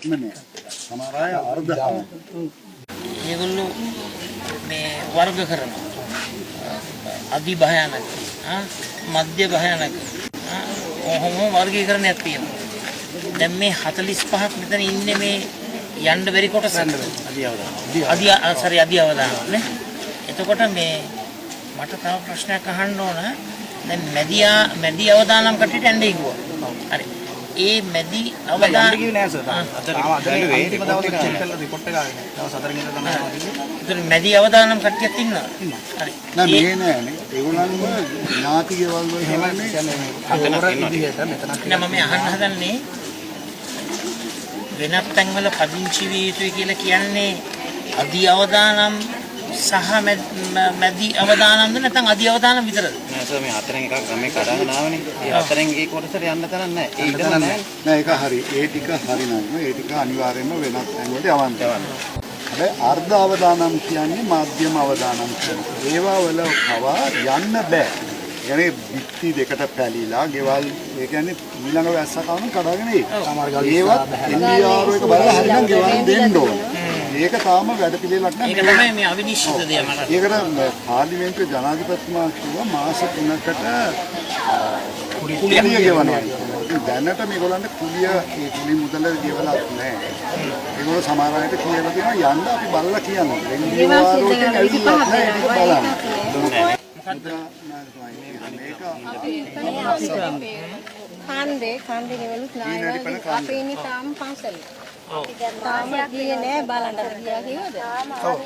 නෙමෙයි. සමහර අය අර්ධ මේගොල්ලෝ මේ වර්ග කරනවා. අධි භයානක, මධ්‍ය භයානක, කොහොම වර්ගීකරණයක් තියෙනවා. දැන් මේ 45ක් මෙතන ඉන්නේ මේ යන්න බැරි කොටස. අධි අවදාන නේ. එතකොට මේ මට තව ප්‍රශ්නයක් අහන්න ඕන. දැන් මැදි අවදානම් කට්ටියට යන්නේ කිව්වා. හරි. ඒ මැදි අවදාන කිව්වේ නෑ සර්. මැදි අවදානම් කට්ටියක් ඉන්නවා. හරි. නෑ මේ නෑනේ. ඒගොල්ලන්ම ඥාති ගෙවල් වල නෑ මම අහන්න හදන්නේ වෙනත් තැන්වල පදිංචි විය යුතුයි කියලා කියන්නේ අධි අවදානම් සහ මැදි අවදානම්ද නැත්නම් අධි අවදානම් විතරද? නෑ සර් මේ හතරෙන් එකක් ගමේ කඩාගෙන ආවනේ. ඒ හතරෙන් ඒ කොටසට යන්න තරක් නෑ. ඒ ඉඩම නෑ. නෑ ඒක හරි. ඒ ටික හරි නෑ. ඒ ටික අනිවාර්යයෙන්ම වෙනත් තැන්වලට යවන්න. හැබැයි අර්ධ අවදානම් කියන්නේ මාධ්‍යම අවදානම් කියන්නේ. ඒවා වල පවා යන්න බෑ. يعني පිටි දෙකට පැලිලා ගෙවල් ඒ කියන්නේ ඊළඟ වැස්ස කවන කඩාගෙන ඒ. ඒවත් ඉන්දියාව එක බලලා හරිනම් ගෙවල් දෙන්න ඕන. ඒක තාම වැඩ පිළිවෙලක් නැහැ. ඒක තමයි මේ අවිනිශ්චිත දේ මට. ඒකට පාර්ලිමේන්තුවේ ජනාධිපතිතුමා කිව්වා මාස 3කට කුලිය ගෙවනවා. දැනට මේගොල්ලන්ට කුලිය ඒ කුලි මුදල ගෙවලක් නැහැ. ඒගොල්ලෝ සමහර අයට කියලා තියෙනවා යන්න අපි බලලා කියනවා. එන්ජිఓාරෝටෙන් ඇවිල්ලා නැහැ ඒක බලන්න. කාන්දේ නෙවෙලුත් නායවල අපි ඉන්නේ තාම පන්සලේ. තාම ගියේ නෑ බලන්න ගියා කිව්වද? ඔව්.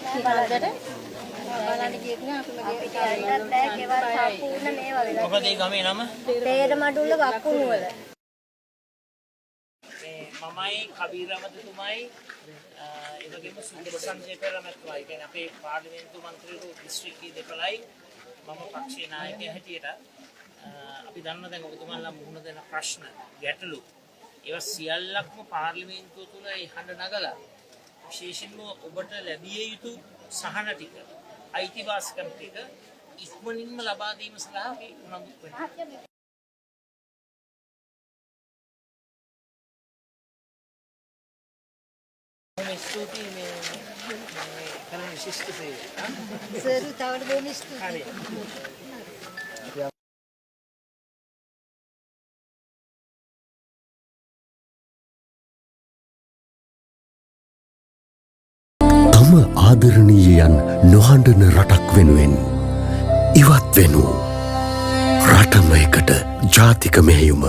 බලන්න ගියෙත් නෑ අපි මගේ යන්නත් බෑ ගෙවල් සම්පූර්ණ මේ වගේ. මොකද මේ ගමේ නම? තේරමඩුල්ල වක්කුණු වල. මමයි කබීරමතුමයි ඒ වගේම සුන්දර සංජය පෙරමතුමයි කියන්නේ අපේ පාර්ලිමේන්තු මන්ත්‍රීවරු දිස්ත්‍රික්කයේ දෙපළයි මම පක්ෂයේ නායකයා හැටියට අපි දන්නවා දැන් ඔබතුමාලා මුහුණ දෙන ප්‍රශ්න ගැටලු ඒවා සියල්ලක්ම පාර්ලිමේන්තුව තුළ ඒ හඬ නගලා විශේෂයෙන්ම ඔබට ලැබිය යුතු සහන ටික අයිතිවාසිකම් ටික ඉක්මනින්ම ලබා දීම සඳහා අපි උනන්දු වෙනවා. ස්තුතියි මේ කරන විශිෂ්ට සේවය. සර් තවට බොහොම ස්තුතියි. තම ආදරණීයයන් නොහඬන රටක් වෙනුවෙන් ඉවත් වෙනු රටම එකට ජාතික මෙහෙයුම